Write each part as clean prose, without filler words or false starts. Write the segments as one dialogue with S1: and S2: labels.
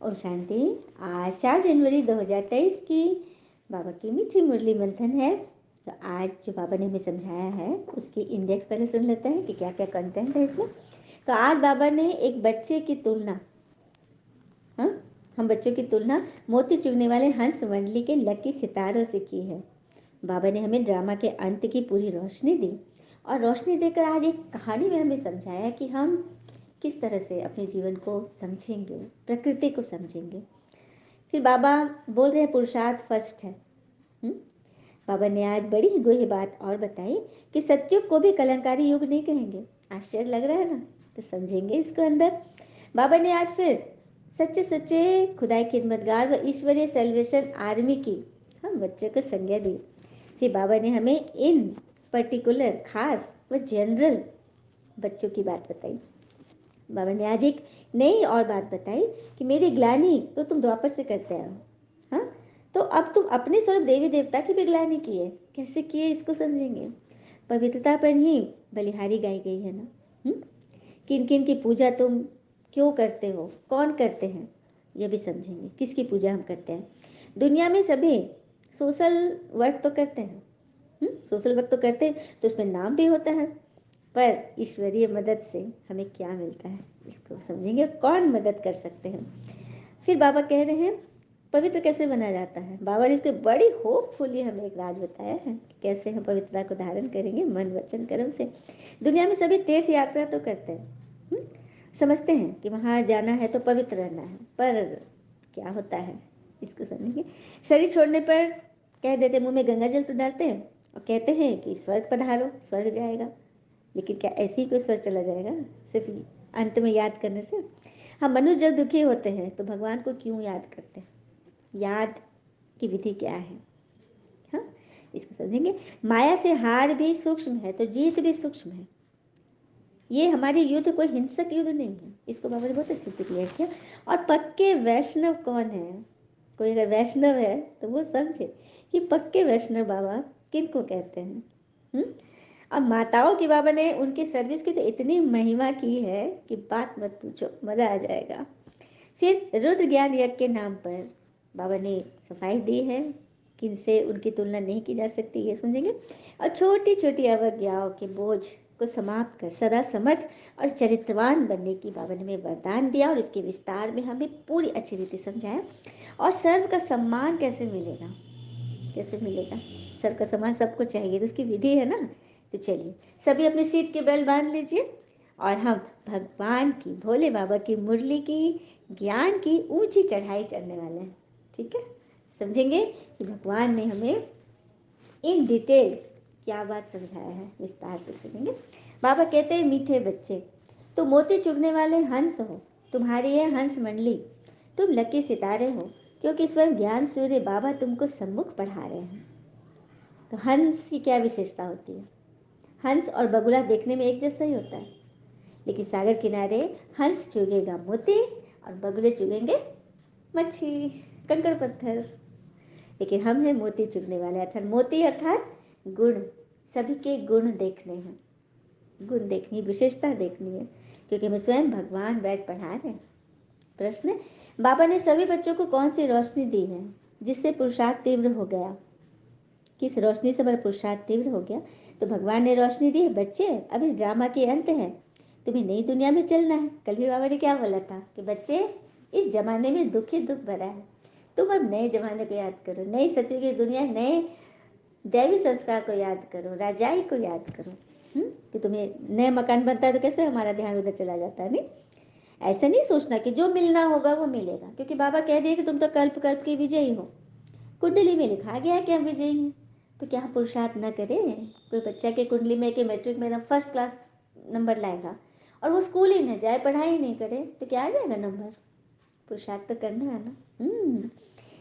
S1: ओम शांति। आज 4 जनवरी 2023 की बाबा की मीठी मुरली मंथन है। तो आज जो बाबा ने हमें समझाया है उसकी इंडेक्स पहले सुन लेते हैं कि क्या क्या कंटेंट है इसमें। तो आज बाबा ने एक बच्चे की तुलना, हाँ, हम बच्चों की तुलना मोती चुगने वाले हंस मंडली के लकी सितारों से की है। बाबा ने हमें ड्रामा के अंत की पूरी रोशनी दी और रोशनी देकर आज एक कहानी में हमें समझाया कि हम किस तरह से अपने जीवन को समझेंगे, प्रकृति को समझेंगे। फिर बाबा बोल रहे हैं पुरुषार्थ फर्स्ट है। बाबा ने आज बड़ी ही गूढ़ बात और बताई कि सतयुग को भी कलंकारी युग नहीं कहेंगे। आश्चर्य लग रहा है ना? तो समझेंगे इसको अंदर। बाबा ने आज फिर सच्चे सच्चे खुदाई खिदमतगार व ईश्वरीय सेल्वेशन आर्मी की हम बच्चों को संज्ञा दी। फिर बाबा ने हमें इन पर्टिकुलर खास व जनरल बच्चों की बात बताई। बाबा ने आज एक नई और बात बताई कि मेरी ग्लानी तो तुम द्वापर से करते हो, हाँ, तो अब तुम अपने स्वरूप देवी देवता की भी ग्लानी की है। कैसे किए इसको समझेंगे। पवित्रता पर ही बलिहारी गाई गई है ना। किन किन की पूजा तुम क्यों करते हो, कौन करते हैं, यह भी समझेंगे। किसकी पूजा हम करते हैं। दुनिया में सभी सोशल वर्क तो करते हैं, सोशल वर्क तो करते हैं, तो उसमें नाम भी होता है, पर ईश्वरीय मदद से हमें क्या मिलता है इसको समझेंगे और कौन मदद कर सकते हैं। फिर बाबा कह रहे हैं पवित्र कैसे बना जाता है। बाबा ने इसके बड़ी होपफुली हमें एक राज बताया है कि कैसे हम पवित्रता को धारण करेंगे मन वचन कर्म से। दुनिया में सभी तीर्थ यात्रा तो करते हैं, समझते हैं कि वहाँ जाना है तो पवित्र रहना है, पर क्या होता है इसको समझेंगे। शरीर छोड़ने पर कह देते, मुंह में गंगा जल तो डालते हैं और कहते हैं कि स्वर्ग पधारो, स्वर्ग जाएगा। लेकिन क्या ऐसे ही कोई स्वर्ग चला जाएगा सिर्फ अंत में याद करने से? हम मनुष्य जब दुखी होते हैं तो भगवान को क्यों याद करते हैं, याद की विधि क्या है, हाँ, इसको समझेंगे। माया से हार भी सूक्ष्म है तो जीत भी सूक्ष्म है। ये हमारी युद्ध कोई हिंसक युद्ध नहीं है, इसको बाबा ने बहुत अच्छे से क्लियर किया। और पक्के वैष्णव कौन है? कोई अगर वैष्णव है तो वो समझे कि पक्के वैष्णव बाबा किनको कहते हैं। और माताओं की बाबा ने उनकी सर्विस की तो इतनी महिमा की है कि बात मत पूछो, मज़ा आ जाएगा। फिर रुद्र ज्ञान यज्ञ के नाम पर बाबा ने सफाई दी है, किनसे उनकी तुलना नहीं की जा सकती, ये समझेंगे। और छोटी छोटी अवज्ञाओं के बोझ को समाप्त कर सदा समर्थ और चरित्रवान बनने की बाबा ने हमें वरदान दिया और इसके विस्तार में हमें पूरी अच्छी रीति समझाया। और सर्व का सम्मान कैसे मिलेगा, कैसे मिलेगा? सर्व का सम्मान सबको चाहिए, तो उसकी विधि है ना। तो चलिए सभी अपनी सीट के बेल्ट बांध लीजिए और हम भगवान की, भोले बाबा की मुरली की, ज्ञान की ऊंची चढ़ाई चढ़ने वाले हैं। ठीक है, समझेंगे कि भगवान ने हमें इन डिटेल क्या बात समझाया है, विस्तार से सुनेंगे। बाबा कहते हैं मीठे बच्चे, तुम मोती चुगने वाले हंस हो, तुम्हारी है हंस मंडली, तुम लकी सितारे हो, क्योंकि स्वयं ज्ञान सूर्य बाबा तुमको सम्मुख पढ़ा रहे हैं। तो हंस की क्या विशेषता होती है? हंस और बगुला देखने में एक जैसा ही होता है, लेकिन सागर किनारे हंस चुगेगा मोती और बगुले चुगेंगे मच्छी, कंकड़ पत्थर। लेकिन हम हैं मोती चुगने वाले, अर्थात मोती अर्थात गुण, सभी के गुण देखने हैं, गुण देखनी, विशेषता देखनी है, क्योंकि हमें स्वयं भगवान बैठ पढ़ा रहे हैं। प्रश्न, बाबा ने सभी बच्चों को कौन सी रोशनी दी है जिससे पुरुषार्थ तीव्र हो गया? किस रोशनी से हमारा पुरुषार्थ तीव्र हो गया? तो भगवान ने रोशनी दी है, बच्चे अब इस ड्रामा के अंत है, तुम्हें नई दुनिया में चलना है। कल भी बाबा ने क्या बोला था कि बच्चे इस जमाने में दुख ही दुख भरा है, तुम अब नए जमाने को याद करो, नई सत्य की दुनिया, नए दैवी संस्कार को याद करो, राजाई को याद करो। कि तुम्हें नया मकान बनता है तो कैसे हमारा ध्यान उधर चला जाता है। नहीं, ऐसा नहीं सोचना कि जो मिलना होगा वो मिलेगा, क्योंकि बाबा कह दिए कि तुम तो कल्प कल्प की विजयी हो, कुंडली में लिखा गया है कि हम विजयी हैं। तो क्या हम पुरुषार्थ न करें? कोई बच्चा के कुंडली में कि मैट्रिक में एकदम फर्स्ट क्लास नंबर लाएगा और वो स्कूल ही न जाए, पढ़ाई नहीं करे, तो क्या आ जाएगा नंबर? पुरुषार्थ तो करना है ना।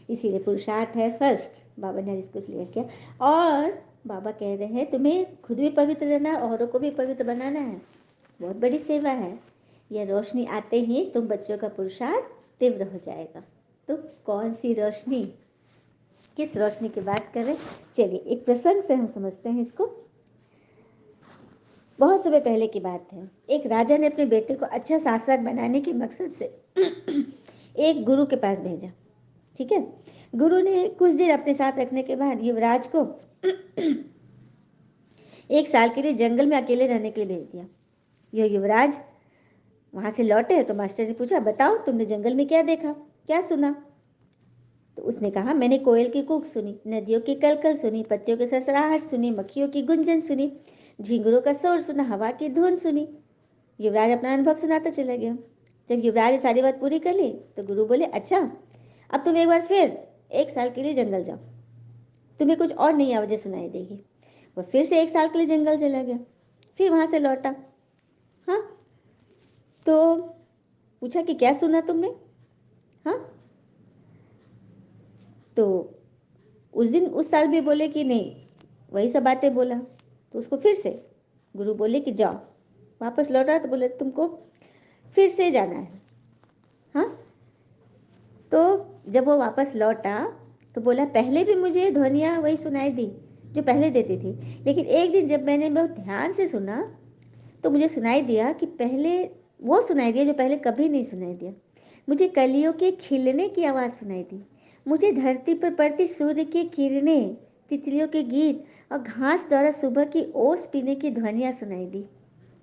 S1: इसीलिए पुरुषार्थ है फर्स्ट, बाबा ने इसको क्लियर किया। और बाबा कह रहे हैं तुम्हें खुद भी पवित्र रहना है, औरों को भी पवित्र बनाना है, बहुत बड़ी सेवा है। यह रोशनी आते ही तुम बच्चों का पुरुषार्थ तीव्र हो जाएगा। तो कौन सी रोशनी, किस रोशनी की बात कर रहे हैं? चलिए एक प्रसंग से हम समझते हैं इसको। बहुत समय पहले की बात है, एक राजा ने अपने बेटे को अच्छा शासक बनाने के मकसद से एक गुरु के पास भेजा। ठीक है, गुरु ने कुछ देर अपने साथ रखने के बाद युवराज को 1 साल के लिए जंगल में अकेले रहने के लिए भेज दिया। यह युवराज वहां से लौटे तो मास्टर ने पूछा, बताओ तुमने जंगल में क्या देखा, क्या सुना? तो उसने कहा, मैंने कोयल की कूक सुनी, नदियों की कलकल सुनी, पत्तियों की सरसराहट सुनी, मक्खियों की गुंजन सुनी, झींगुरों का शोर सुना, हवा की धुन सुनी। युवराज अपना अनुभव सुनाता चला गया। जब युवराज ने सारी बात पूरी कर ली तो गुरु बोले, अच्छा अब तुम एक बार फिर 1 साल के लिए जंगल जाओ, तुम्हें कुछ और नई आवाजें सुनाई देगी। वह फिर से 1 साल के लिए जंगल चला गया, फिर वहां से लौटा। हाँ, तो पूछा कि क्या सुना तुमने? हाँ, तो उस दिन उस साल भी बोले कि नहीं, वही सब बातें बोला। तो उसको फिर से गुरु बोले कि जाओ, वापस लौटा तो बोले तुमको फिर से जाना है। हाँ, तो जब वो वापस लौटा तो बोला, पहले भी मुझे ध्वनियाँ वही सुनाई दी जो पहले देती थी, लेकिन एक दिन जब मैंने बहुत ध्यान से सुना तो मुझे सुनाई दिया कि पहले वो सुनाई दिया जो पहले कभी नहीं सुनाई दिया। मुझे कलियों के खिलने की आवाज़ सुनाई दी, मुझे धरती पर पड़ती सूर्य की किरणें, तितलियों के गीत और घास द्वारा सुबह की ओस पीने की ध्वनियाँ सुनाई दी।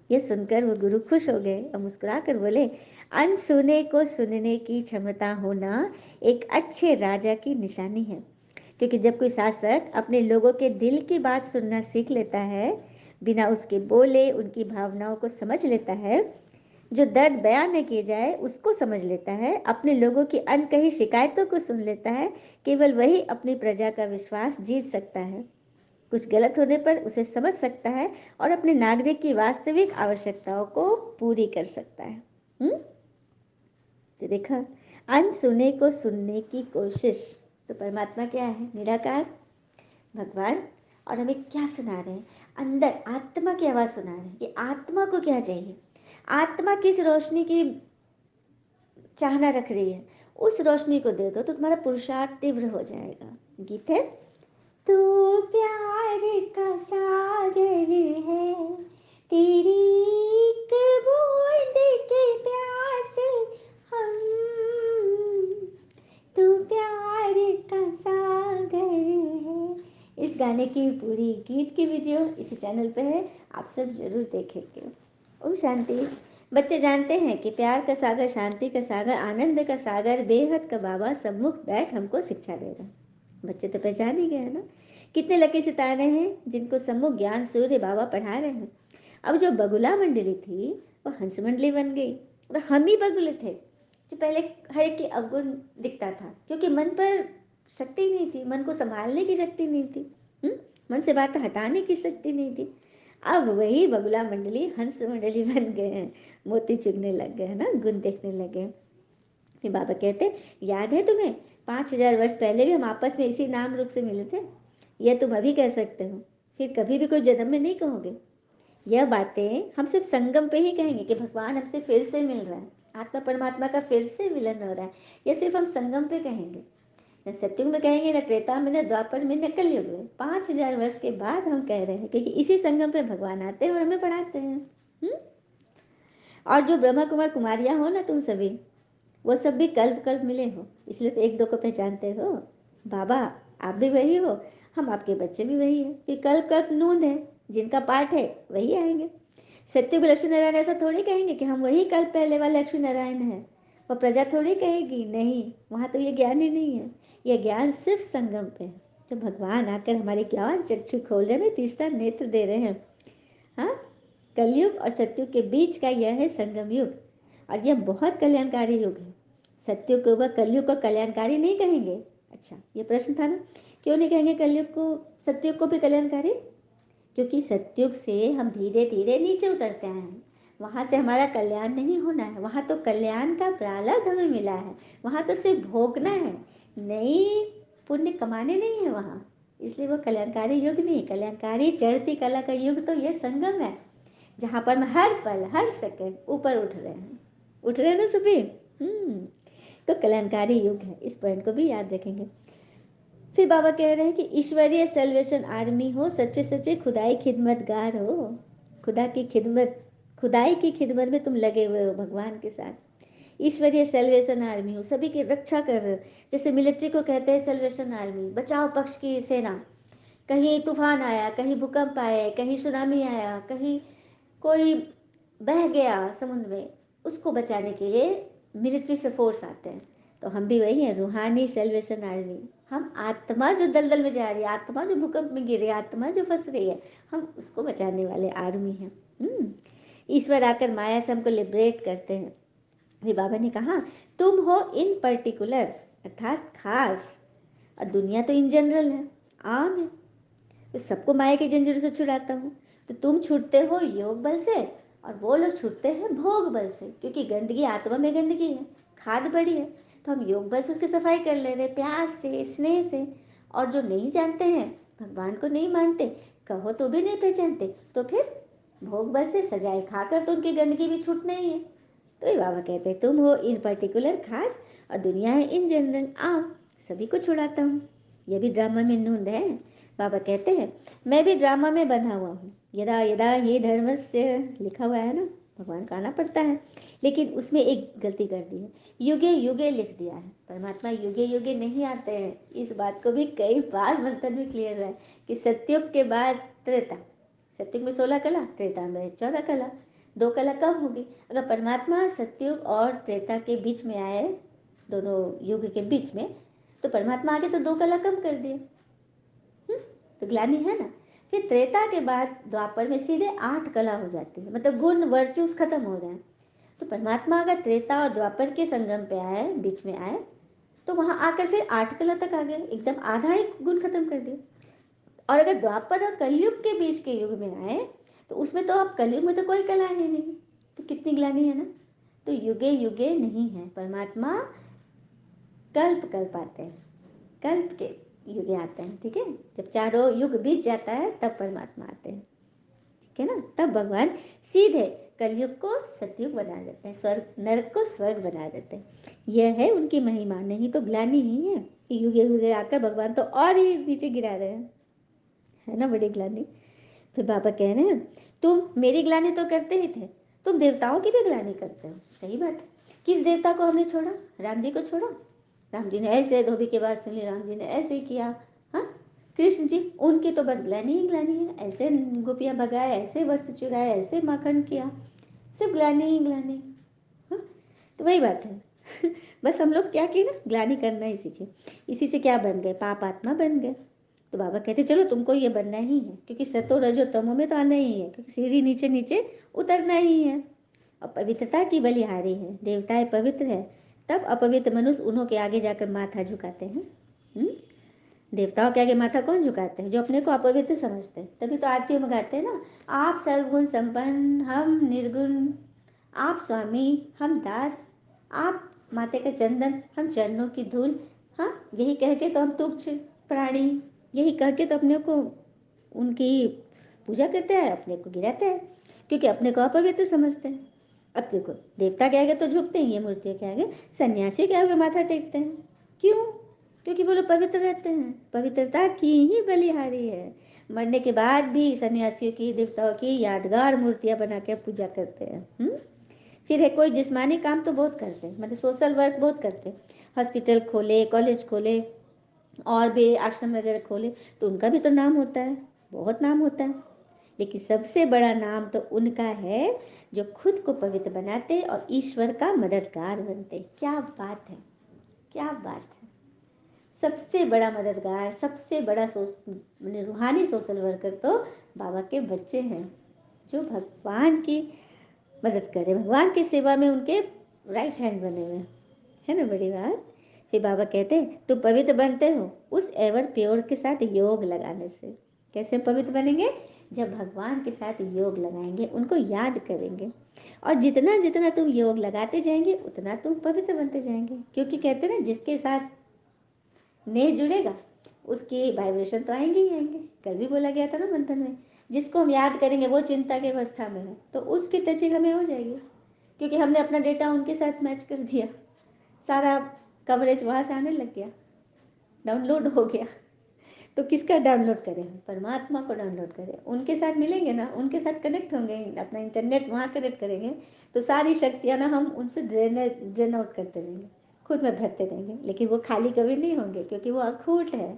S1: यह सुनकर वो गुरु खुश हो गए और मुस्कुराकर बोले, अनसुने को सुनने की क्षमता होना एक अच्छे राजा की निशानी है, क्योंकि जब कोई शासक अपने लोगों के दिल की बात सुनना सीख लेता है, बिना उसके बोले उनकी भावनाओं को समझ लेता है, जो दर्द बयान न किए जाए उसको समझ लेता है, अपने लोगों की अनकही शिकायतों को सुन लेता है, केवल वही अपनी प्रजा का विश्वास जीत सकता है, कुछ गलत होने पर उसे समझ सकता है और अपने नागरिक की वास्तविक आवश्यकताओं को पूरी कर सकता है। तो देखा, अनसुने को सुनने की कोशिश। तो परमात्मा क्या है? निराकार भगवान। और हमें क्या सुना रहे हैं? अंदर आत्मा की आवाज़ सुना रहे हैं कि आत्मा को क्या चाहिए, आत्मा किस रोशनी की चाहना रख रही है, उस रोशनी को दे दो तो तुम्हारा पुरुषार्थ तीव्र हो जाएगा। गीत है, तू प्यार का सागर है, तेरी एक बूंद की प्यास हम, तू प्यार का सागर है। इस गाने की पूरी गीत की वीडियो इसी चैनल पे है, आप सब जरूर देखेंगे। ओम शांति। बच्चे जानते हैं कि प्यार का सागर, शांति का सागर, आनंद का सागर, बेहद का बाबा सम्मुख बैठ हमको शिक्षा दे रहा है। बच्चे तो पहचान ही गए ना। कितने लकी सितारे हैं जिनको सम्मुख ज्ञान सूर्य बाबा पढ़ा रहे हैं। अब जो बगुला मंडली थी वो हंस मंडली बन गई, और हम ही बगुले थे जो पहले हर एक की अवगुण दिखता था, क्योंकि मन पर शक्ति नहीं थी, मन को संभालने की शक्ति नहीं थी, मन से बात हटाने की शक्ति नहीं थी। अब वही बगुला मंडली हंस मंडली बन गए हैं, मोती चुगने लग गए हैं ना, गुण देखने लगे। फिर बाबा कहते, याद है तुम्हें 5000 वर्ष पहले भी हम आपस में इसी नाम रूप से मिले थे, यह तुम अभी कह सकते हो, फिर कभी भी कोई जन्म में नहीं कहोगे। यह बातें हम सिर्फ संगम पे ही कहेंगे कि भगवान हमसे फिर से मिल रहा है, आत्मा परमात्मा का फिर से मिलन हो रहा है, यह सिर्फ हम संगम पे कहेंगे। न सत्युग में कहेंगे, न त्रेता में, न द्वापर में, न कलयुग में। 5000 वर्ष के बाद हम कह रहे हैं, क्योंकि इसी संगम पे भगवान आते हैं और हमें पढ़ाते हैं। और जो ब्रह्मा कुमार कुमारियाँ हो ना तुम सभी, वो सब भी कल्प कल्प मिले हो, इसलिए तो एक दो को पहचानते हो। बाबा आप भी वही हो, हम आपके बच्चे भी वही हैं, कि कल्प कल्प नूंद है, जिनका पाठ है वही आएंगे। सत्युग लक्ष्मी नारायण ऐसा थोड़ी कहेंगे कि हम वही कल्प पहले वाले लक्ष्मी नारायण हैं। वो प्रजा थोड़ी कहेगी, नहीं, वहाँ तो ये ज्ञान ही नहीं है। यह ज्ञान सिर्फ संगम पे है, जो भगवान आकर हमारे ज्ञान चक्षु खोल रहे हैं, तीसरा नेत्र दे रहे हैं। हाँ, कलयुग और सत्युग के बीच का यह है संगम युग, और यह बहुत कल्याणकारी युग है। सत्युग को व कलयुग को कल्याणकारी नहीं कहेंगे। अच्छा, ये प्रश्न था ना, क्यों नहीं कहेंगे कलयुग को, सत्युग को भी कल्याणकारी? क्योंकि सत्युग से हम धीरे धीरे नीचे उतरते हैं, वहाँ से हमारा कल्याण नहीं होना है, वहाँ तो कल्याण का प्रारब्ध हमें मिला है, वहाँ तो सिर्फ भोगना है, नई पुण्य कमाने नहीं है वहाँ। इसलिए वो कल्याणकारी युग नहीं, कल्याणकारी चढ़ती कला का युग तो ये संगम है, जहाँ पर हम हर पल हर सेकंड ऊपर उठ रहे हैं, उठ रहे हैं ना सभी। तो कल्याणकारी युग है, इस पॉइंट को भी याद रखेंगे। फिर बाबा कह रहे हैं कि ईश्वरीय सेल्वेशन आर्मी हो, सच्चे सच्चे खुदाई खिदमतगार हो, खुदा की खिदमत, खुदाई की खिदमत में तुम लगे हुए हो भगवान के साथ। ईश्वरीय सेल्वेशन आर्मी हो, सभी की रक्षा कर रहे हो। जैसे मिलिट्री को कहते हैं सेल्वेशन आर्मी, बचाव पक्ष की सेना। कहीं तूफान आया, कहीं भूकंप आए, कहीं सुनामी आया, कहीं कोई बह गया समुद्र में, उसको बचाने के लिए मिलिट्री से फोर्स आते हैं। तो हम भी वही हैं, रूहानी सेल्वेशन आर्मी। हम आत्मा जो दलदल में जा रही है, आत्मा जो भूकंप में गिर रही है, आत्मा जो फंस रही है, हम उसको बचाने वाले आर्मी हैं। ईश्वर आकर माया से हमको लिबरेट करते हैं। अभी बाबा ने कहा तुम हो इन पर्टिकुलर, अर्थात खास, और दुनिया तो इन जनरल है, आम है, तो सबको माया की जंजीरों से छुड़ाता हूँ। तो तुम छूटते हो योग बल से, और वो लोग छूटते हैं भोग बल से, क्योंकि गंदगी आत्मा में गंदगी है, खाद बड़ी है, तो हम योग बल से उसकी सफाई कर ले रहे, प्यार से, स्नेह से। और जो नहीं जानते हैं, भगवान को नहीं मानते, कहो तो भी नहीं पहचानते, तो फिर भोग बल से सजाए खाकर तो उनकी गंदगी भी छूटना ही है। तो ये बाबा कहते हैं तुम हो इन पर्टिकुलर खास, और दुनिया है इन जनरल आम, सभी को छुड़ाता हूँ। ये भी ड्रामा में नूंद है। बाबा कहते हैं मैं भी ड्रामा में बंधा हुआ हूँ, यदा यदा ही धर्मस्य लिखा हुआ है ना, भगवान का आना पड़ता है, लेकिन उसमें एक गलती कर दी है, युगे युगे लिख दिया है। परमात्मा युगे युगे नहीं आते हैं। इस बात को भी कई बार मंथन में क्लियर है कि सत्युग के बाद त्रेता, सत्युग में 16 कला, त्रेता में 14 कला, 2 कला कम होगी। अगर परमात्मा सत्युग और त्रेता के बीच में आए, दोनों युग के बीच में, तो परमात्मा आगे तो 2 कला कम कर दिए, तो ग्लानि है ना। फिर त्रेता के बाद द्वापर में सीधे 8 कला हो जाती है, मतलब गुण वर्चुस खत्म हो रहे हैं। तो परमात्मा अगर त्रेता और द्वापर के संगम पे आए, बीच में आए, तो वहां आकर फिर 8 कला तक आ गए, एकदम आधा ही गुण खत्म कर दिए। और अगर द्वापर और कलयुग के बीच के युग में आए, तो उसमें तो अब कलयुग में तो कोई कला है नहीं, तो कितनी ग्लानि है ना। तो युगे युगे नहीं है परमात्मा, कल्प कल्प आते हैं, कल्प के युग आते हैं, ठीक है। जब चारों युग बीत जाता है तब परमात्मा आते हैं, ठीक है ना। तब भगवान सीधे कलयुग को सतयुग बना देते हैं, स्वर्ग नरक को स्वर्ग बना देते हैं। यह है उनकी महिमा, नहीं तो ग्लानि ही है कि युगे युगे आकर भगवान तो और ही नीचे गिरा रहे हैं, है ना, बड़ी ग्लानि। फिर बाबा कह रहे हैं तुम मेरी ग्लानि तो करते ही थे, तुम देवताओं की भी ग्लानि करते हो। सही बात है। किस देवता को हमने छोड़ा? राम जी को छोड़ा। राम जी ने ऐसे धोबी की बात सुनी, राम जी ने ऐसे किया। हाँ, कृष्ण जी, उनकी तो बस ग्लानि ही ग्लानि है, ऐसे गोपियाँ भगाए, ऐसे वस्त्र चुराए, ऐसे माखन किया, सिर्फ ग्लानि ही ग्लानि। हाँ, तो वही बात है। बस हम लोग क्या किए ना, ग्लानि करना ही सीखे। इसी से क्या बन गए? पाप आत्मा बन गए। तो बाबा कहते चलो तुमको ये बनना ही है, क्योंकि सतो रजो तमो में तो आना ही है, क्योंकि सीढ़ी नीचे नीचे उतरना ही है। और पवित्रता की बलिहारी है, देवताएं पवित्र है, तब अपवित्र मनुष्य उन्हों के आगे जाकर माथा झुकाते हैं। देवताओं के आगे माथा कौन झुकाते हैं? जो अपने को अपवित्र समझते हैं। तभी तो आरतियों में गाते हैं ना, आप सर्वगुण संपन्न, हम निर्गुण, आप स्वामी, हम दास, आप माथे का चंदन, हम चरणों की धूल। हाँ, यही कह के तो हम तुच्छ प्राणी, यही कह के तो अपने को उनकी पूजा करते हैं, अपने को गिराते हैं, क्योंकि अपने को अपवित्र समझते हैं। अब देखो, देवता के आगे तो झुकते हैं, ये मूर्तियों के आगे, सन्यासी के आगे माथा टेकते हैं। क्यों? क्योंकि वो लोग पवित्र रहते हैं, पवित्रता की ही बलिहारी है। मरने के बाद भी सन्यासियों की, देवताओं की यादगार मूर्तियां बना के पूजा करते हैं। फिर है कोई जिस्मानी काम तो बहुत करते हैं, मतलब सोशल वर्क बहुत करते हैं, हॉस्पिटल खोले, कॉलेज खोले, और भी आश्रम वगैरह खोले, तो उनका भी तो नाम होता है, बहुत नाम होता है। लेकिन सबसे बड़ा नाम तो उनका है जो खुद को पवित्र बनाते और ईश्वर का मददगार बनते। क्या बात है, क्या बात है। सबसे बड़ा मददगार, सबसे बड़ा रूहानी सोशल वर्कर तो बाबा के बच्चे हैं, जो भगवान की मदद करें, भगवान की सेवा में उनके राइट हैंड बने हुए, है ना, बड़ी बात। फिर बाबा कहते हैं तुम पवित्र बनते हो उस एवर प्योर के साथ योग लगाने से। कैसे पवित्र बनेंगे? जब भगवान के साथ योग लगाएंगे, उनको याद करेंगे, और जितना जितना तुम योग लगाते जाएंगे उतना तुम पवित्र बनते जाएंगे। क्योंकि कहते हैं ना, जिसके साथ नेह जुड़ेगा उसकी वाइब्रेशन तो आएंगे ही आएंगे। कल भी बोला गया था ना मंथन में, जिसको हम याद करेंगे वो चिंता की अवस्था में है, तो उसकी टचिंग हमें हो जाएगी, क्योंकि हमने अपना डेटा उनके साथ मैच कर दिया, सारा कवरेज वहाँ से आने लग गया, डाउनलोड हो गया। तो किसका डाउनलोड करें हम? परमात्मा को डाउनलोड करें। उनके साथ मिलेंगे ना, उनके साथ कनेक्ट होंगे, अपना इंटरनेट वहाँ कनेक्ट करेंगे, तो सारी शक्तियाँ ना हम उनसे ड्रेन आउट करते रहेंगे, खुद में भरते रहेंगे। लेकिन वो खाली कभी नहीं होंगे, क्योंकि वो अखूट है।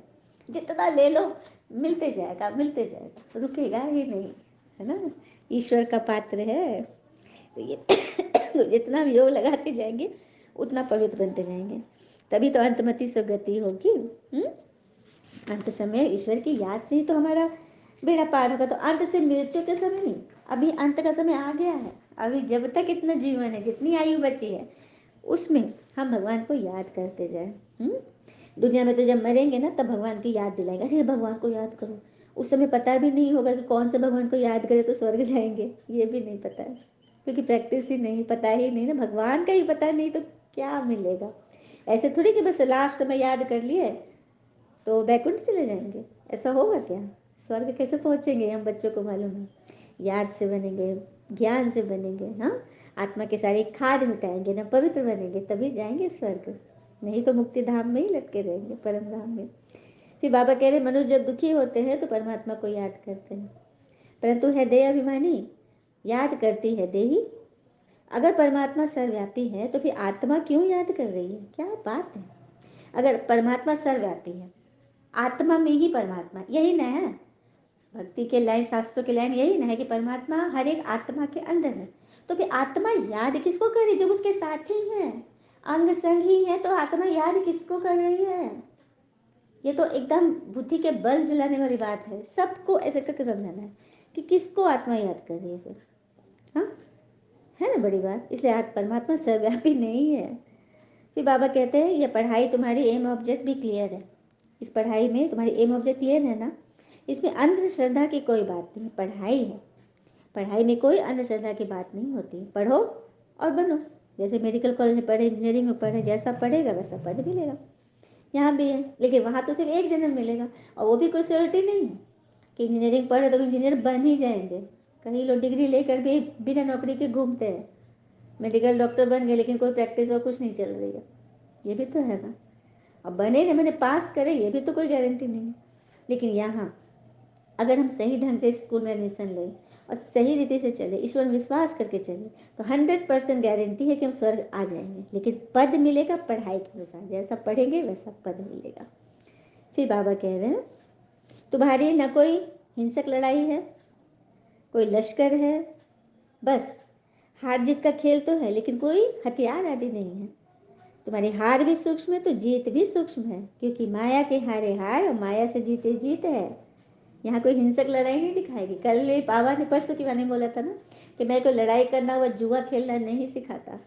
S1: जितना ले लो मिलते जाएगा, मिलते जाएगा, रुकेगा ही नहीं, है ना। ईश्वर का पात्र है। तो ये तो जितना हम योग लगाते जाएंगे उतना पवित्र बनते जाएंगे, तभी तो अंतमति सुगति होगी। अंत समय ईश्वर की याद से ही तो हमारा बेड़ा पार होगा। तो अंत से मृत्यु के समय नहीं, अभी अंत का समय आ गया है। अभी जब तक इतना जीवन है, जितनी आयु बची है, उसमें हम भगवान को याद करते जाए। दुनिया में तो जब मरेंगे ना, तब भगवान की याद दिलाएगा, अरे भगवान को याद करो। उस समय पता भी नहीं होगा कि कौन से भगवान को याद करे तो स्वर्ग जाएंगे, ये भी नहीं पता है, क्योंकि प्रैक्टिस ही नहीं, पता ही नहीं ना, भगवान का ही पता नहीं तो क्या मिलेगा। ऐसे थोड़ी कि बस लास्ट समय याद कर लिए तो बैकुंठ चले जाएंगे, ऐसा होगा क्या? स्वर्ग कैसे पहुंचेंगे? हम बच्चों को मालूम है, याद से बनेंगे, ज्ञान से बनेंगे। हाँ, आत्मा के सारी खाद मिटाएंगे ना, पवित्र बनेंगे, तभी जाएंगे स्वर्ग, नहीं तो मुक्ति धाम में ही लटके रहेंगे, परम धाम में। फिर बाबा कह रहे मनुष्य जब दुखी होते हैं तो परमात्मा को याद करते हैं, परंतु है देह अभिमानी, याद करती है देही। अगर परमात्मा सर्वव्यापी है तो फिर आत्मा क्यों याद कर रही है? क्या बात है। अगर परमात्मा सर्वव्यापी है, आत्मा में ही परमात्मा, यही ना है भक्ति के लाइन, शास्त्रों के लाइन यही ना है कि परमात्मा हर एक आत्मा के अंदर है। तो फिर आत्मा याद किसको कर रही है? जब उसके साथ ही है, अंग संग ही है, तो आत्मा याद किसको कर रही है? ये तो एकदम बुद्धि के बल जलाने वाली बात है। सबको ऐसे करके समझाना है कि किसको आत्मा याद कर रही है फिर। हाँ, है ना बड़ी बात। इसलिए आज परमात्मा सर्वव्यापी नहीं है। फिर बाबा कहते हैं ये पढ़ाई तुम्हारी एम ऑब्जेक्ट भी क्लियर है, इस पढ़ाई में तुम्हारी एम ऑब्जेक्ट क्लियर है ना, इसमें अंधश्रद्धा की कोई बात नहीं, पढ़ाई है, पढ़ाई में कोई अंधश्रद्धा की बात नहीं होती। पढ़ो और बनो, जैसे मेडिकल कॉलेज में पढ़े, इंजीनियरिंग में पढ़े, जैसा पढ़ेगा वैसा पद मिलेगा। यहाँ भी है, लेकिन वहाँ तो सिर्फ एक जन्म मिलेगा, और वो भी कोई श्योरिटी नहीं है कि इंजीनियरिंग पढ़े तो इंजीनियर बन ही जाएंगे। कई लोग डिग्री लेकर भी बिना नौकरी के घूमते हैं, मेडिकल डॉक्टर बन गए लेकिन कोई प्रैक्टिस और कुछ नहीं चल रही है, ये भी तो है ना। अब बने ना, मैंने पास करे, ये भी तो कोई गारंटी नहीं है। लेकिन यहाँ अगर हम सही ढंग से स्कूल में एडमिशन लें और सही रीति से चले, ईश्वर विश्वास करके चले, तो 100% गारंटी है कि हम स्वर्ग आ जाएंगे। लेकिन पद मिलेगा पढ़ाई के अनुसार, जैसा पढ़ेंगे वैसा पद मिलेगा। फिर बाबा कह रहे हैं तुम्हारी न कोई हिंसक लड़ाई है, कोई लश्कर है, बस हार जीत का खेल तो है, लेकिन कोई हथियार आदि नहीं है। तुम्हारी हार भी सूक्ष्म है तो जीत भी सूक्ष्म है, क्योंकि माया के हारे हार और माया से जीते जीत है। यहाँ कोई हिंसक लड़ाई नहीं दिखाएगी। कल बाबा ने परसों की मैंने बोला था ना कि मैं कोई लड़ाई करना व जुआ खेलना नहीं सिखाता,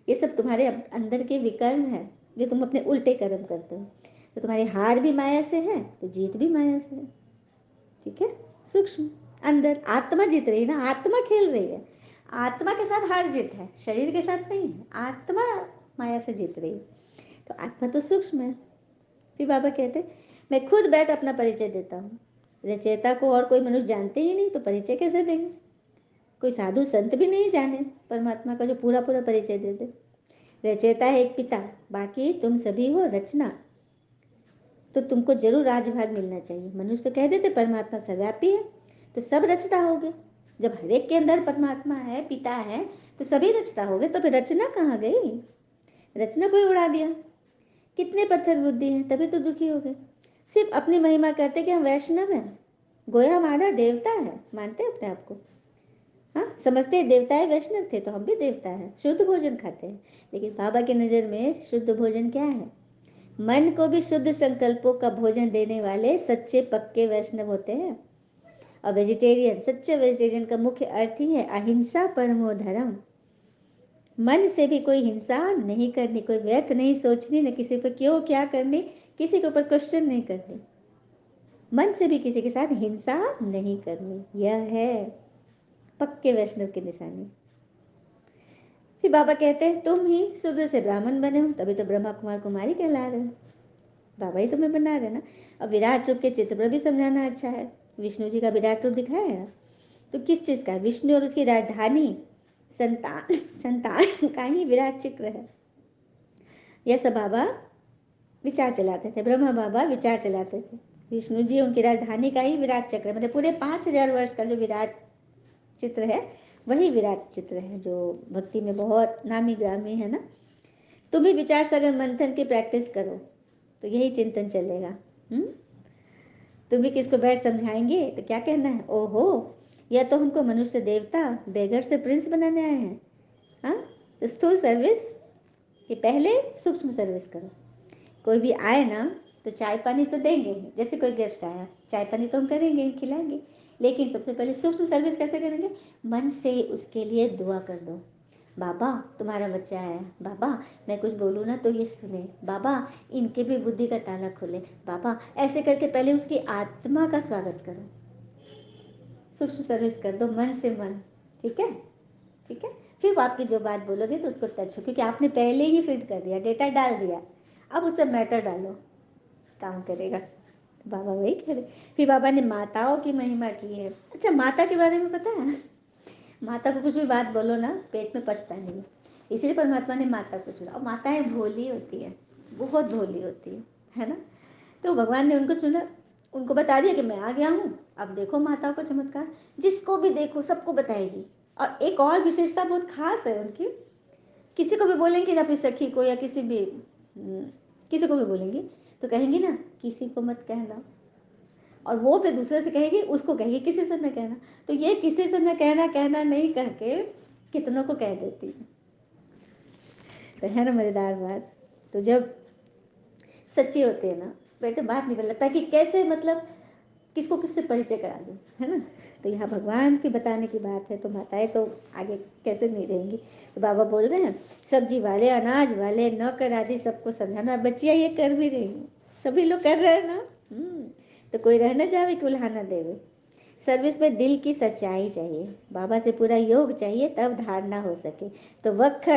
S1: ये सब तुम्हारे अंदर के विकर्म है जो तुम अपने उल्टे कर्म करते हो। तो तुम्हारी हार भी माया से है तो जीत भी माया से है, ठीक है। सूक्ष्म, अंदर आत्मा जीत रही है ना, आत्मा खेल रही है, आत्मा के साथ हार जीत है, शरीर के साथ नहीं है। आत्मा माया से जीत रही है, तो आत्मा तो सूक्ष्म है। फिर बाबा कहते मैं खुद बैठ अपना परिचय देता हूँ, रचयिता को और कोई मनुष्य जानते ही नहीं तो परिचय कैसे देंगे? कोई साधु संत भी नहीं जाने परमात्मा का जो पूरा पूरा परिचय दे दे। रचयिता है एक पिता, बाकी तुम सभी हो रचना, तो तुमको जरूर राजभाग मिलना चाहिए। मनुष्य तो कह देते परमात्मा सर्वव्यापी है तो सब रचता होगे, जब हर एक के अंदर परमात्मा है, पिता है, तो सभी रचता होगे, तो फिर रचना कहाँ गई? रचना कोई उड़ा दिया। कितने पत्थर बुद्धि हैं, तभी तो दुखी हो गए। सिर्फ अपनी महिमा करते कि हम वैष्णव हैं, गोया हमारा देवता है, मानते अपने आप को। हाँ, समझते देवता वैष्णव थे तो हम भी देवता हैं, शुद्ध भोजन खाते हैं। लेकिन बाबा की नज़र में शुद्ध भोजन क्या है? मन को भी शुद्ध संकल्पों का भोजन देने वाले सच्चे पक्के वैष्णव होते हैं। और वेजिटेरियन, सच्चे वेजिटेरियन का मुख्य अर्थ ही है अहिंसा परमो धर्म। मन से भी कोई हिंसा नहीं करनी, कोई व्यर्थ नहीं सोचनी, न किसी पर क्यों क्या करनी, किसी के ऊपर क्वेश्चन नहीं करनी, मन से भी किसी के साथ हिंसा नहीं करनी, यह है पक्के वैष्णव की निशानी। फिर बाबा कहते हैं तुम ही शूद्र से ब्राह्मण बने हो, तभी तो ब्रह्मा कुमार कुमारी कहला रहे हो। बाबा ही तुम्हें बना रहे ना। अब विराट रूप के चित्र पर भी समझाना अच्छा है। विष्णु जी का विराट रूप दिखाया है ना, तो किस चीज़ का? विष्णु और उसकी राजधानी संतान संतान का ही विराट चित्र है। यह सब बाबा विचार चलाते थे, ब्रह्मा बाबा विचार चलाते थे। विष्णु जी उनकी राजधानी का ही विराट चक्र है, मतलब पूरे 5000 वर्ष का जो विराट चित्र है वही विराट चित्र है, जो भक्ति में बहुत नामी ग्रामी है ना। तुम भी विचार सागर मंथन की प्रैक्टिस करो तो यही चिंतन चलेगा। तुम भी किसको बैठ समझाएंगे तो क्या कहना है, ओहो या तो हमको मनुष्य देवता बेगर से प्रिंस बनाने आए हैं। हाँ, तो स्थूल सर्विस कि पहले सूक्ष्म सर्विस करो। कोई भी आए ना तो चाय पानी तो देंगे, जैसे कोई गेस्ट आया चाय पानी तो हम करेंगे, खिलाएंगे, लेकिन सबसे पहले सूक्ष्म सर्विस कैसे करेंगे, मन से उसके लिए दुआ कर दो। बाबा तुम्हारा बच्चा है, बाबा मैं कुछ बोलूँ ना तो ये सुने, बाबा इनके भी बुद्धि का ताला खुले, बाबा ऐसे करके पहले उसकी आत्मा का स्वागत करो, सूक्ष्म सर्विस कर दो मन से मन। ठीक है, ठीक है। फिर आपकी जो बात बोलोगे तो उसको टच हो, क्योंकि आपने पहले ही फिट कर दिया, डेटा डाल दिया, अब उससे मैटर डालो, काम करेगा। बाबा वही करे। फिर बाबा ने माताओं की महिमा की है। अच्छा, माता के बारे में पता है, माता को कुछ भी बात बोलो ना पेट में पचता नहीं है, इसलिए परमात्मा ने माता को चुना। और माताएं भोली होती है, बहुत भोली होती है ना। तो भगवान ने उनको चुना, उनको बता दिया कि मैं आ गया हूँ, अब देखो माताओं का चमत्कार, जिसको भी देखो सबको बताएगी। और एक और विशेषता बहुत खास है उनकी, किसी को भी बोलेंगे ना, अपनी सखी को या किसी भी किसी को भी बोलेंगे तो कहेंगी ना किसी को मत कहना, और वो फिर दूसरे से कहेगी, उसको कहेगी किसी से न कहना। तो ये किसी से न कहना कहना नहीं करके कितनों को कह देती है। तो है ना मजेदार बात। तो जब सच्ची होते हैं ना बेटे बात निकल लगता है कि कैसे, मतलब किसको किससे परिचय करा दूँ, है ना। तो यहाँ भगवान की बताने की बात है, तो माताएं तो आगे कैसे नहीं रहेंगी। तो बाबा बोल रहे हैं सब्जी वाले, अनाज वाले, नौकर आदि सबको समझाना। बच्चियाँ ये कर भी रही हैं, सभी लोग कर रहे हैं ना। तो कोई रह न जावे कि उल्हा न देवे। सर्विस में दिल की सच्चाई चाहिए, बाबा से पूरा योग चाहिए, तब धारणा हो सके। तो वक्त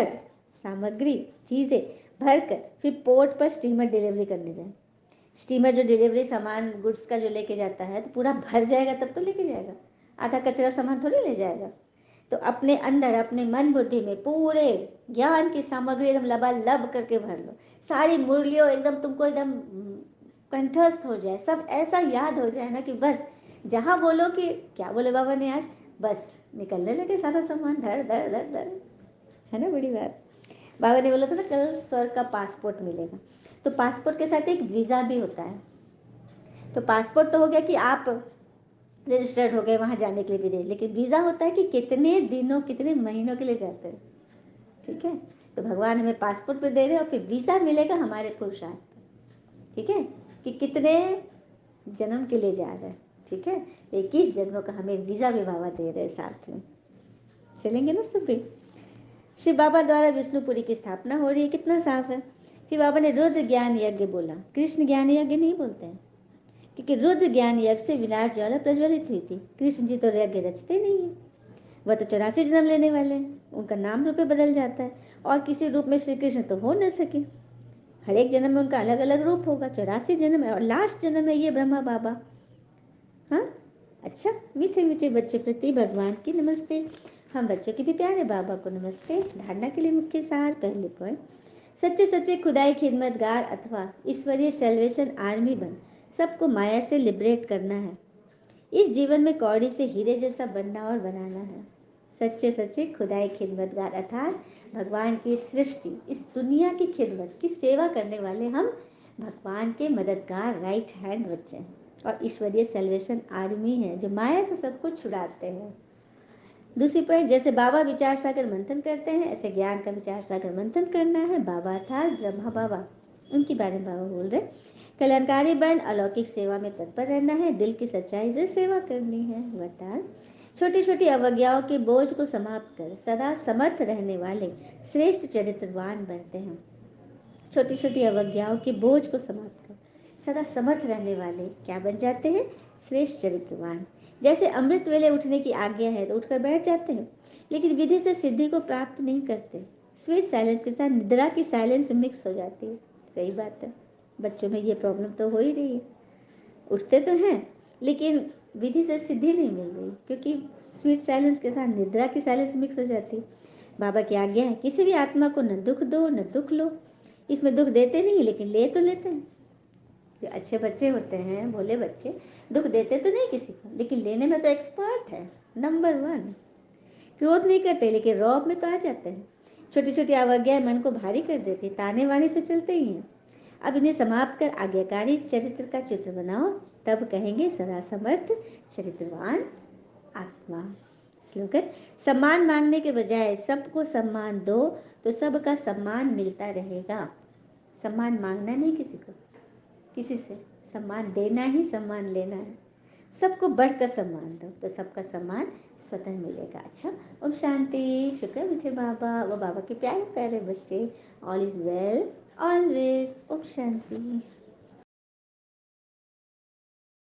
S1: सामग्री चीज़ें भर कर फिर पोर्ट पर स्टीमर डिलीवरी करने जाए। स्टीमर जो डिलीवरी सामान गुड्स का जो लेके जाता है तो पूरा भर जाएगा तब तो लेके जाएगा, आधा कचरा सामान थोड़ी ले जाएगा। तो अपने अंदर अपने मन बुद्धि में पूरे ज्ञान की सामग्री एकदम लबालब करके भर लो, सारी मुरलियों एकदम तुमको एकदम कंठस्थ हो जाए, सब ऐसा याद हो जाए ना कि बस जहाँ बोलो कि क्या बोले बाबा ने आज, बस निकलने लगे सारा सामान धर धर धर धर, है ना। बड़ी बात। बाबा ने बोला था ना कल स्वर्ग का पासपोर्ट मिलेगा, तो पासपोर्ट के साथ एक वीज़ा भी होता है। तो पासपोर्ट तो हो गया कि आप रजिस्टर्ड हो गए वहाँ जाने के लिए विदेश, लेकिन वीज़ा होता है कि कितने दिनों कितने महीनों के लिए जाते हैं। ठीक है, तो भगवान हमें पासपोर्ट पे दे रहे हैं और फिर वीज़ा मिलेगा हमारे पुरुषार्थ पर। ठीक है, कि कितने जन्म के लिए जा रहे हैं। ठीक है, 21 जन्मों का हमें वीज़ा भी बाबा दे रहे हैं साथ में। चलेंगे ना सभी। शिव बाबा द्वारा विष्णुपुरी की स्थापना हो रही है, कितना साफ है। फिर बाबा ने रुद्र ज्ञान यज्ञ बोला, कृष्ण ज्ञान यज्ञ नहीं बोलते हैं, क्योंकि रुद्र ज्ञान यज्ञ से विनाश ज्वाला प्रज्वलित हुई थी। कृष्ण जी तो यज्ञ रचते नहीं है, वह तो 84 जन्म लेने वाले हैं, उनका नाम रूप बदल जाता है, और किसी रूप में श्री कृष्ण तो हो न सके। हर एक जन्म में उनका अलग अलग रूप होगा, 84 जन्म है, और लास्ट जन्म है ये ब्रह्मा बाबा। हाँ, अच्छा मीठे मीठे बच्चों प्रति भगवान की नमस्ते। हम बच्चों की भी प्यारे बाबा को नमस्ते। धारणा के लिए मुख्य सार, पहले पॉइंट, सच्चे सच्चे खुदाई खिदमतगार अथवा ईश्वरीय सेल्वेशन आर्मी बन सबको माया से लिबरेट करना है। इस जीवन में कौड़ी से हीरे जैसा बनना और बनाना है। सच्चे सच्चे खुदाई खिदमतगार अर्थात भगवान की सृष्टि, इस दुनिया की खिदमत की सेवा करने वाले हम भगवान के मददगार राइट हैंड बच्चे हैं, और ईश्वरीय सेल्वेशन आर्मी है जो माया से सब कुछ छुड़ाते हैं। दूसरी पॉइंट, जैसे बाबा विचार सागर मंथन करते हैं ऐसे ज्ञान का विचार सागर मंथन करना है। बाबा अर्थात ब्रह्मा बाबा, उनके बारे में बाबा बोल रहे, कल्याणकारी बन अलौकिक सेवा में तत्पर रहना है, दिल की सच्चाई से सेवा करनी है। वरदान, छोटी छोटी अवज्ञाओं के बोझ को समाप्त कर सदा समर्थ रहने वाले श्रेष्ठ चरित्रवान बनते हैं। छोटी छोटी अवज्ञाओं के बोझ को समाप्त कर सदा समर्थ रहने वाले क्या बन जाते हैं, श्रेष्ठ चरित्रवान। जैसे अमृत वेले उठने की आज्ञा है तो उठकर बैठ जाते हैं, लेकिन विधि से सिद्धि को प्राप्त नहीं करते। स्वीट साइलेंस के साथ निद्रा की साइलेंस मिक्स हो जाती है। सही बात है, बच्चों में ये प्रॉब्लम तो हो ही रही है, उठते तो हैं लेकिन विधि से सिद्धि नहीं मिल रही, क्योंकि स्वीट साइलेंस के साथ निद्रा की साइलेंस मिक्स हो जाती है। बाबा की आज्ञा है किसी भी आत्मा को न दुख दो न दुख लो। इसमें दुख देते नहीं लेकिन ले तो लेते हैं। जो अच्छे बच्चे होते हैं, भोले बच्चे, दुख देते तो नहीं किसी को, लेकिन लेने में तो एक्सपर्ट है, नंबर 1। क्रोध नहीं करते, लेकिन रौब में तो आ जाते हैं। छोटी छोटी अवज्ञाएं मन को भारी कर देती, ताने वाने तो चलते ही हैं। अब इन्हें समाप्त कर आज्ञाकारी चरित्र का चित्र बनाओ, तब कहेंगे सदा समर्थ चरित्रवान आत्मा। स्लोगन: सम्मान मांगने के बजाय सबको सम्मान दो, तो सबका सम्मान मिलता रहेगा। सम्मान मांगना नहीं किसी को, किसी से सम्मान देना ही सम्मान लेना है। सबको बढ़कर सम्मान दो, तो सबका सम्मान स्वतः मिलेगा। अच्छा, ओम शांति। शुक्र मुझे बाबा, वो बाबा के प्यारे प्यारे बच्चे। All is well always. Om Shanti.